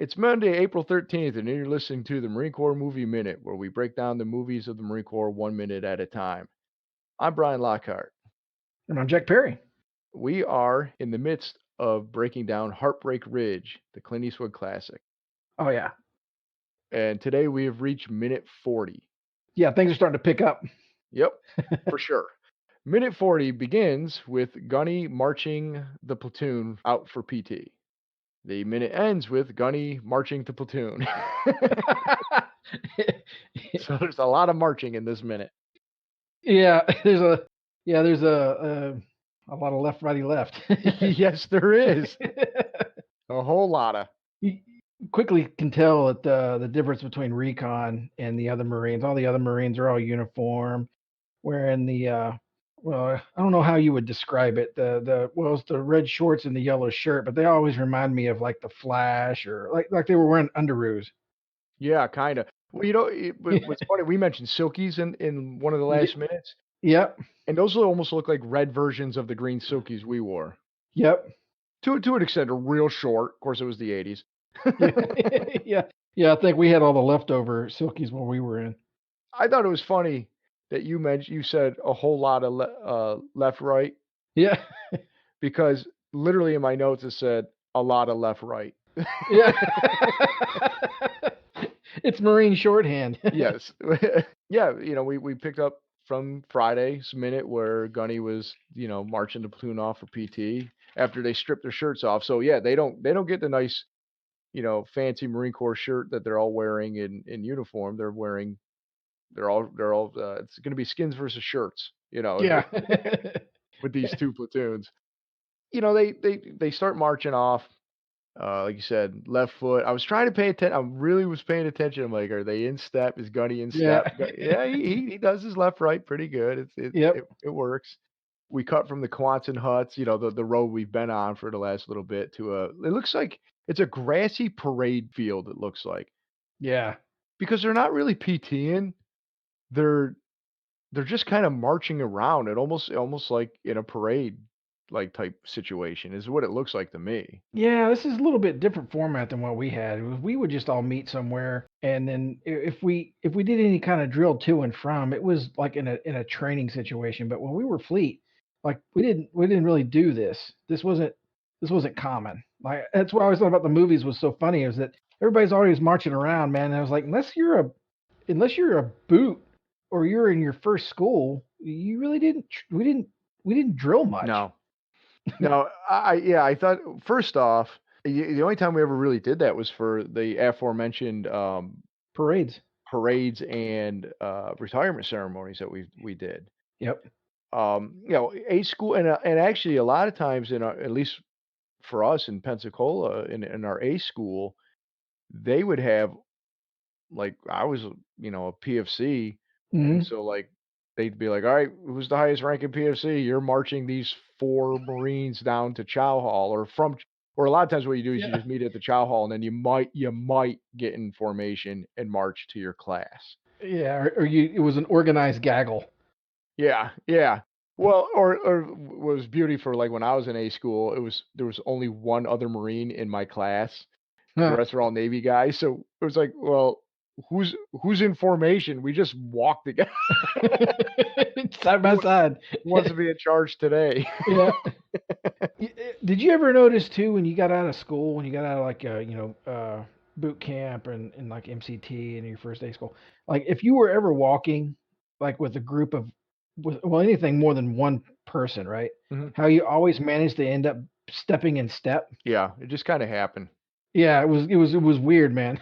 It's Monday, April 13th, and you're listening to the Marine Corps Movie Minute, where we break down the movies of the Marine Corps 1 minute at a time. I'm Brian Lockhart. And I'm Jack Perry. We are in the midst of breaking down Heartbreak Ridge, the Clint Eastwood classic. Oh yeah. And today we have reached minute 40. Yeah, things are starting to pick up. Yep, for sure. Minute 40 begins with Gunny marching the platoon out for PT. The minute ends with Gunny marching the platoon. So there's a lot of marching in this minute. Yeah, there's a lot of left, righty, left. Yes, there is. A whole lotta. You quickly can tell that the difference between Recon and the other Marines. All the other Marines are all uniform, wearing well, I don't know how you would describe it. It's the red shorts and the yellow shirt, but they always remind me of like the Flash or like they were wearing underoos. Yeah, kinda. Well, but what's funny, we mentioned silkies in one of the Ye- last minutes, Yep, and those almost look like red versions of the green silkies we wore. yep. To an extent, are real short. Of course, it was the '80s. Yeah, yeah, yeah. I think we had all the leftover silkies when we were in. I thought it was funny that you said a whole lot of left, right, Yeah, because literally in my notes it said a lot of left, right. yeah. It's Marine shorthand. Yes. Yeah, we picked up from Friday's minute where Gunny was, marching the platoon off for PT after they stripped their shirts off. So yeah, they don't get the nice, fancy Marine Corps shirt that they're all wearing in uniform. They're all it's gonna be skins versus shirts, Yeah, with these two platoons. They start marching off. Like you said, left foot. I was trying to pay attention. I really was paying attention. I'm like, are they in step? Is Gunny in yeah, step? Yeah, he does his left right pretty good. yep, It works. We cut from the Quonset huts, the road we've been on for the last little bit to a. It looks like it's a grassy parade field. It looks like yeah, because they're not really PTing. They're they're just kind of marching around. Almost like in a parade like type situation is what it looks like to me. yeah. This is a little bit different format than what we had. We would just all meet somewhere, and then if we did any kind of drill to and from, it was like in a training situation. But when we were fleet, like we didn't really do this. This wasn't common. Like that's what I always thought about the movies was so funny is that everybody's always marching around, man. And I was like, unless you're a boot or you're in your first school, you really didn't. We didn't drill much. No, no, yeah, I thought first off, the only time we ever really did that was for the aforementioned Parades. parades and retirement ceremonies that we did. Yep. A school and actually a lot of times at least for us in Pensacola in our A school, they would have like I was a PFC, and Hmm. so like they'd be like, all right, who's the highest ranking PFC? You're marching these four Marines down to Chow Hall or a lot of times what you do is you Yeah. just meet at the Chow Hall and then you might get in formation and march to your class. Yeah. Or it was an organized gaggle. Yeah, yeah. Well, or was beauty for like when I was in A school, there was only one other Marine in my class. The Huh. rest are all Navy guys. So it was like, well, who's in formation? We just walk together. Side by Who side. wants to be in charge today? Yeah. Did you ever notice too when you got out of school, when you got out of like boot camp and like MCT and your first day of school, like if you were ever walking like with a group of well anything more than one person, right? Mhm. How you always managed to end up stepping in step. Yeah, it just kind of happened. Yeah, it was weird, man.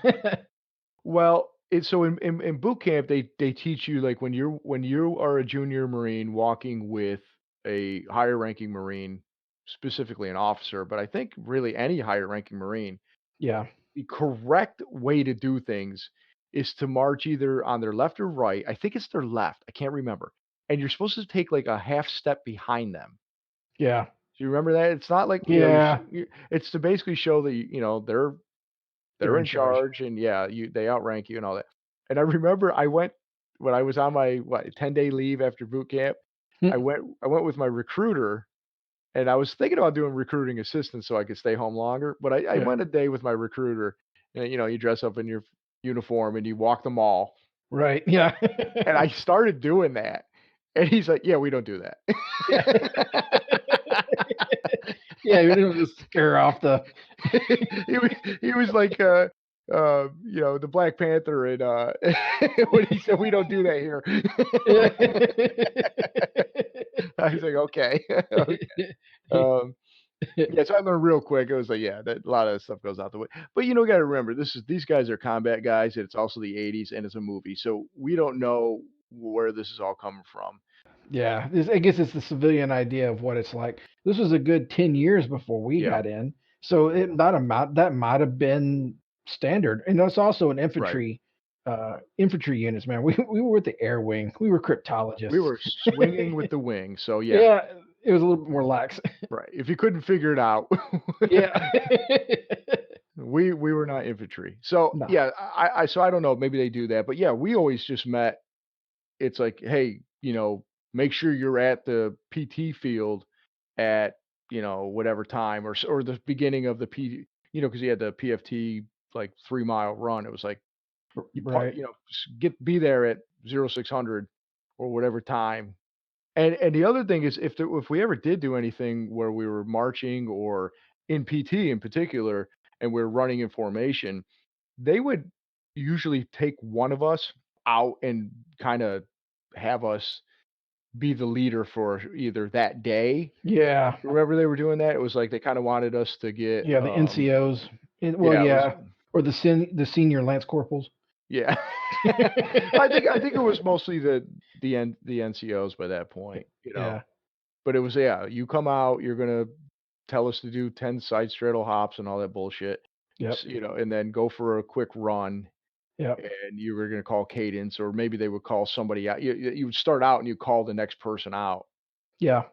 Well, it's so in boot camp they teach you like when you are a junior Marine walking with a higher ranking Marine, specifically an officer, but I think really any higher ranking Marine, Yeah. the correct way to do things is to march either on their left or right. I think it's their left. I can't remember. And you're supposed to take like a half step behind them. Yeah. Do you remember that? It's not like, Yeah. it's to basically show that they're They're in in charge. charge and yeah, they outrank you and all that. And I remember I went when I was on my 10-day leave after boot camp, I went with my recruiter and I was thinking about doing recruiting assistance so I could stay home longer, but I Yeah. went a day with my recruiter and, you dress up in your uniform and you walk the mall. Right. Yeah. And I started doing that, and he's like, "Yeah, we don't do that." Yeah. Yeah, you didn't just scare off the He was like, the Black Panther and, when he said, "We don't do that here." Yeah. I was like, "Okay." Okay. Um, yeah, so I learned real quick. It was like, yeah, that a lot of that stuff goes out the way. But you gotta remember, these guys are combat guys, and it's also the '80s, and it's a movie, so we don't know where this is all coming from. Yeah, I guess it's the civilian idea of what it's like. This was a good 10 years before we Yeah, got in, so that might have been standard. And that's also an right. infantry units, man. We were with the air wing. We were We cryptologists. were swinging with the wing, so yeah, Yeah, it was a little bit more lax. right. If you couldn't figure it out, Yeah. we were not infantry. So No. yeah, I don't know, maybe they do that, but yeah, we always just met. It's like, hey, make sure you're at the PT field at whatever time, or the beginning of the because you had the PFT like 3 mile run. It was like Right. be there at 0600 or whatever time. And the other thing is, if we ever did do anything where we were marching or in PT in particular, and we're running in formation, they would usually take one of us out and kind of have us be the leader for either that day. Yeah. Wherever they were doing that, it was like they kind of wanted us to get, Yeah, the NCOs. Well, yeah, it was, yeah, or the senior lance corporals. yeah. I think it was mostly the NCOs by that point. Yeah. But it was, yeah, you come out, you're gonna tell us to do 10 side straddle hops and all that bullshit, Yep. and then go for a quick run, Yep. and you were gonna call cadence, or maybe they would call somebody out. You would start out and you call the next person out. Yeah.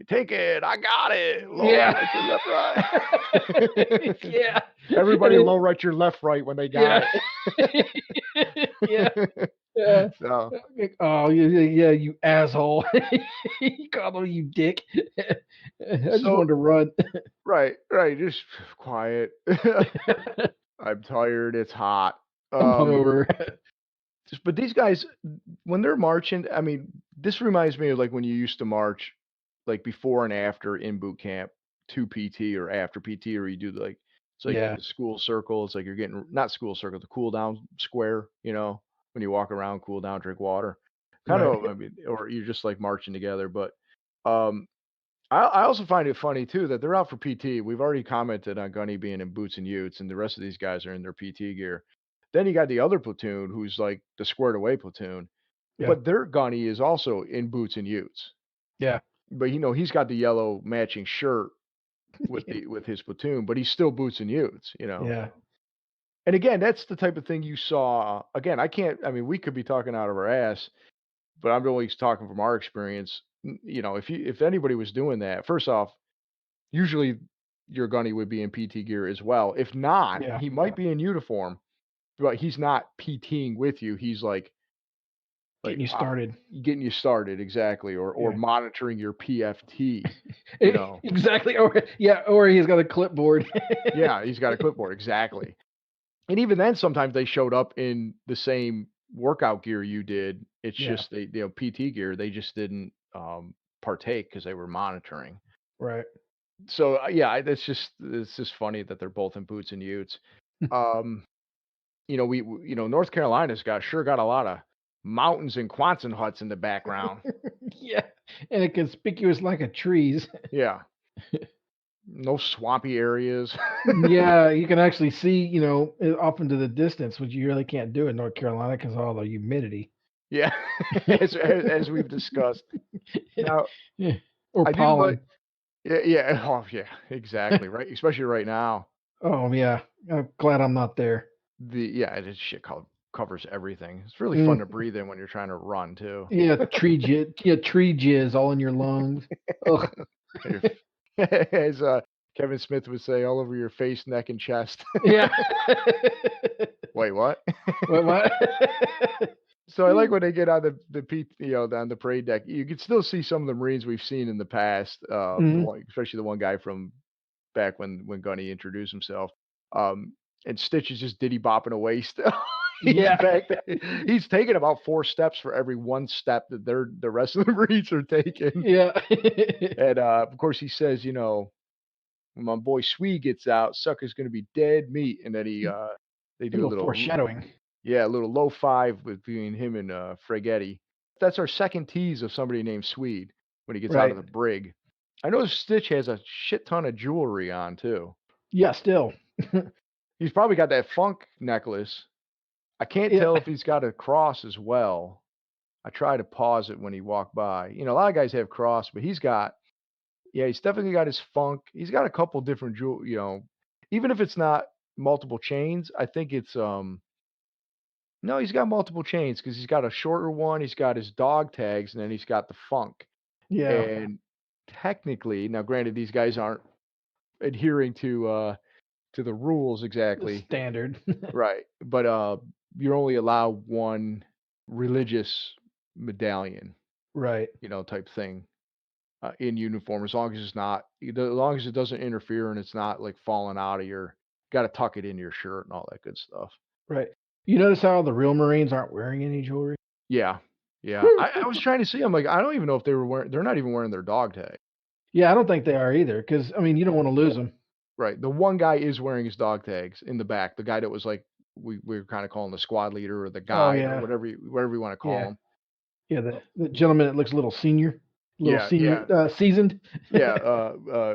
"Take it, I got it, low Yeah. right to left, right." Yeah. And Everybody then low right your left, right when they got yeah. it. Yeah. Yeah. So Oh, yeah, yeah, yeah, you asshole. You called him you dick. I just so wanted to run. right, right, just quiet. I'm tired, it's hot. I'm Um, hungover. but these guys, when they're marching, I mean, this reminds me of like when you used to march, like before and after in boot camp to PT or after PT, or you do like it's like Yeah. the school circle. It's like you're getting not school circle, the cool down square. When you walk around, cool down, drink water. Kind Right. of, I mean, or you're just like marching together. But um, I also find it funny too that they're out for PT. We've already commented on Gunny being in boots and utes, and the rest of these guys are in their PT gear. Then you got the other platoon who's like the squared away platoon, Yeah. but their Gunny is also in boots and utes. Yeah. But he's got the yellow matching shirt with his platoon, but he's still boots and utes. Yeah. And again, that's the type of thing you saw. Again, I mean, we could be talking out of our ass, but I'm really talking from our experience. If anybody was doing that, first off, usually your gunny would be in PT gear as well. If not, Yeah. he might be in uniform, but he's not PTing with you. He's like Getting you started. getting you started exactly, or Yeah. monitoring your PFT. You know, Exactly. Or he's got a clipboard. yeah, he's got a clipboard exactly. And even then, sometimes they showed up in the same workout gear you did. It's Yeah. just PT gear. They just didn't partake because they were monitoring. Right. So yeah, it's just funny that they're both in boots and utes. Um, North Carolina's got a lot of mountains and Quonset huts in the background. Yeah. And it conspicuous like a trees. Yeah, no swampy areas. Yeah, you can actually see, off into the distance, which you really can't do in North Carolina because of all the humidity. Yeah, as we've discussed. Now, Yeah. Or I didn't like. pollen. Yeah, yeah. Oh, yeah. Exactly. Right. Especially right now. Oh yeah. I'm glad I'm not there. This shit covers everything. It's really fun Mm. to breathe in when you're trying to run too. Yeah, tree jizz all in your lungs. Ugh. If- As Kevin Smith would say, all over your face, neck, and chest. Yeah. Wait, what? What? So I like when they get on on the parade deck. You can still see some of the Marines we've seen in the past. Mhm. Especially the one guy from back when Gunny introduced himself. Um, and Stitch is just diddy bopping away still. He's Yeah. back there. He's taking about 4 steps for every 1 step that the rest of the Marines are taking. Yeah. And, of course, he says, "When my boy Swede gets out, sucker's gonna be dead meat." And then they A do a little little foreshadowing. yeah, a little low five between him and, Freggetti. That's our second tease of somebody named Swede when he gets out of Right. the brig. I noticed Stitch has a shit ton of jewelry on too. Yeah, still. He's probably got that funk necklace. I can't Yeah. tell if he's got a cross as well. I tried to pause it when he walked by. A lot of guys have cross, but he's definitely got his funk. He's got a couple different even if it's not multiple chains, I think it's no, he's got multiple chains because he's got a shorter one, he's got his dog tags, and then he's got the funk. Yeah. And technically, now granted, these guys aren't adhering to the rules The exactly, standard. right? But you're only allowed one religious medallion, Right. type thing in uniform, as long as as long as it doesn't interfere and it's not like falling out of your. Got to tuck it in your shirt and all that good stuff. Right. You notice how the real Marines aren't wearing any jewelry? Yeah, yeah. I was trying to see. I'm like, I don't even know if they were wearing. They're not even wearing their dog tag. Yeah, I don't think they are either. Because I mean, you don't wanna lose them. Right. The one guy is wearing his dog tags in the back. The guy that was like we were kind of calling the squad leader or the Oh, guide or yeah. whatever you want to call Yeah. him. Yeah, the gentleman that looks a little Yeah, senior, yeah, seasoned. yeah.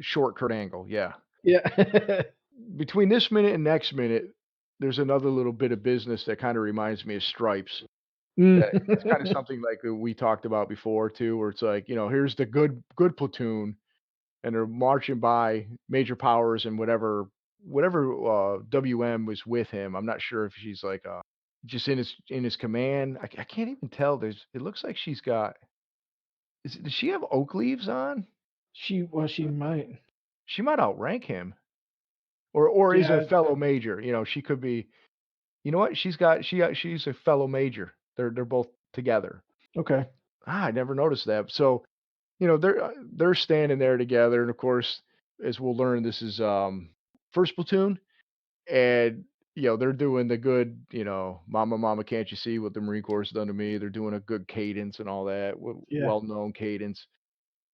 Short Kurt Angle. Yeah. Yeah. Between this minute and next minute, there's another little bit of business that kind of reminds me of Stripes. Mm. That it's kind of something like we talked about before too, where it's like, here's the good platoon, and they're marching by Major Powers and whatever WM was with him. I'm not sure if she's like just in his command. I can't even tell. It looks like she's got. Does she have oak leaves on? She might. She might outrank him, or is a Yeah, fellow major. She could be. You know what? She's a fellow major. They're both together. okay. I never noticed that. So, they're standing there together, and of course, as we'll learn, this is First Platoon, and they're doing the good, "Mama, mama, can't you see what the Marine Corps has done to me?" They're doing a good cadence and all that, Yeah. well-known cadence,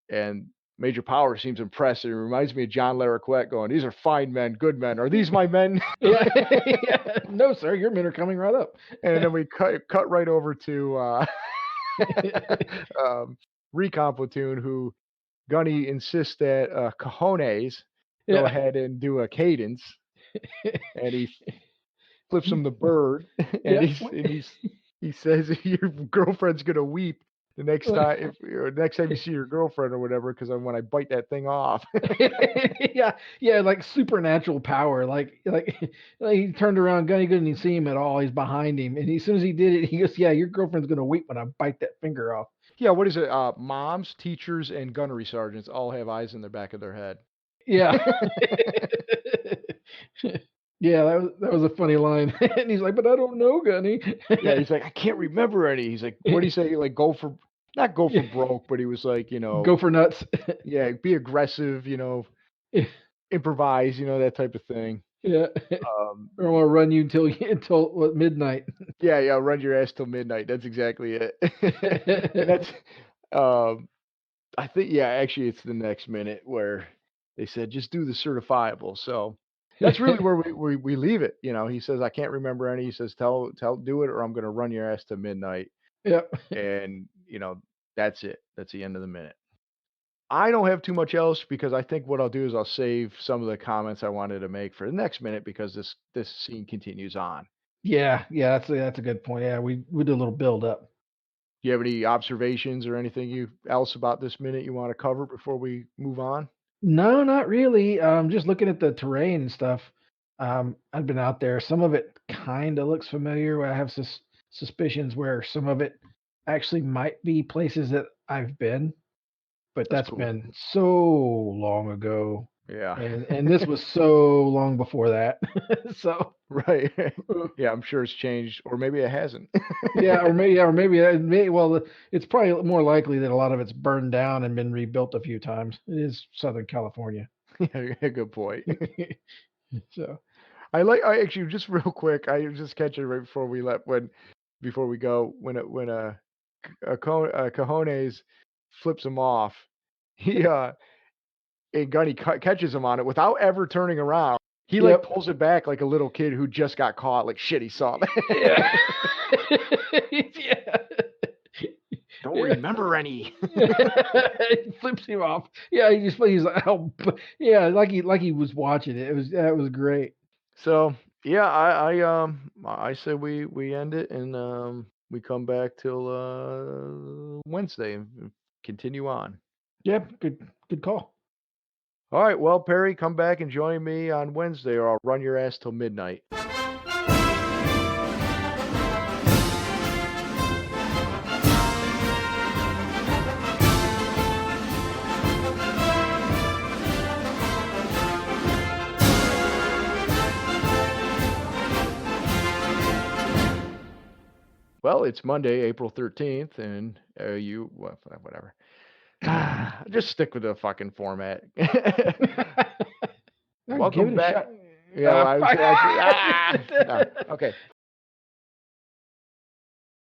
and Major Power seems impressed. It reminds me of John Larroquette going, "These are fine men, good men. Are these my men?" Yeah. Yeah. No, sir, your men are coming right up. And then we cut right over to um, Recon Platoon, who Gunny insists that cojones go Yeah. ahead and do a cadence, and he flips him the bird, and Yeah. he says your girlfriend's gonna weep the next time next time you see your girlfriend or whatever, because when I bite that thing off. Yeah, yeah, like supernatural power. Like he turned around, Gunny couldn't even see him at all. He's behind him, and as soon as he did it, he goes, "Yeah, your girlfriend's gonna weep when I bite that finger off." Yeah, what is it? Moms, teachers, and gunnery sergeants all have eyes in the back of their head. Yeah. Yeah, that was a funny line. And he's like, "But I don't know, Gunny." Yeah, he's like, "I can't remember any." He's like, "What do you say?" Like, not go for Yeah, broke, but he was like, go for nuts. yeah, be aggressive, improvise, that type of thing. Yeah. Um, Or I'll run you until what, midnight. yeah, yeah, run your ass till midnight. That's exactly it. And that's, um, I think, yeah, actually, it's the next minute where they said, just do the certifiable. So that's really where we leave it. He says, I can't remember any. He says, do it, or I'm going to run your ass to midnight. Yep. And, that's it. That's the end of the minute. I don't have too much else because I think what I'll do is I'll save some of the comments I wanted to make for the next minute because this scene continues on. Yeah, yeah, that's a good point. Yeah, we do a little build up. Do you have any observations or anything else about this minute you want to cover before we move on? No, not really. Just looking at the terrain and stuff. I've been out there. Some of it kind of looks familiar. I have suspicions where some of it actually might be places that I've been, but That's that's cool. been so long ago, Yeah. and this was so long before that. So Right. uh, Yeah, I'm sure it's changed, or maybe it hasn't. well, it's probably more likely that a lot of it's burned down and been rebuilt a few times. It is Southern California. Yeah, good point. So. I actually just real quick. I just catch it right before we let before we go when Cajones flips him off. He and Gunny catches him on it without ever turning around. He like Yep. pulls it back like a little kid who just got caught. Like shit, he saw that. Yeah. Yeah. Don't Yeah. remember any. He flips him off. Yeah, he's like, oh, yeah, like he was watching it. That was great. So yeah, I say we end it and we come back till Wednesday and continue on. Yep, good call. All right, well, Perry, come back and join me on Wednesday, or I'll run your ass till midnight. Well, it's Monday, April 13th, and whatever. Just stick with the fucking format. No, give Welcome it a back. shot. Yeah, well, I was Fuck. actually, no, okay.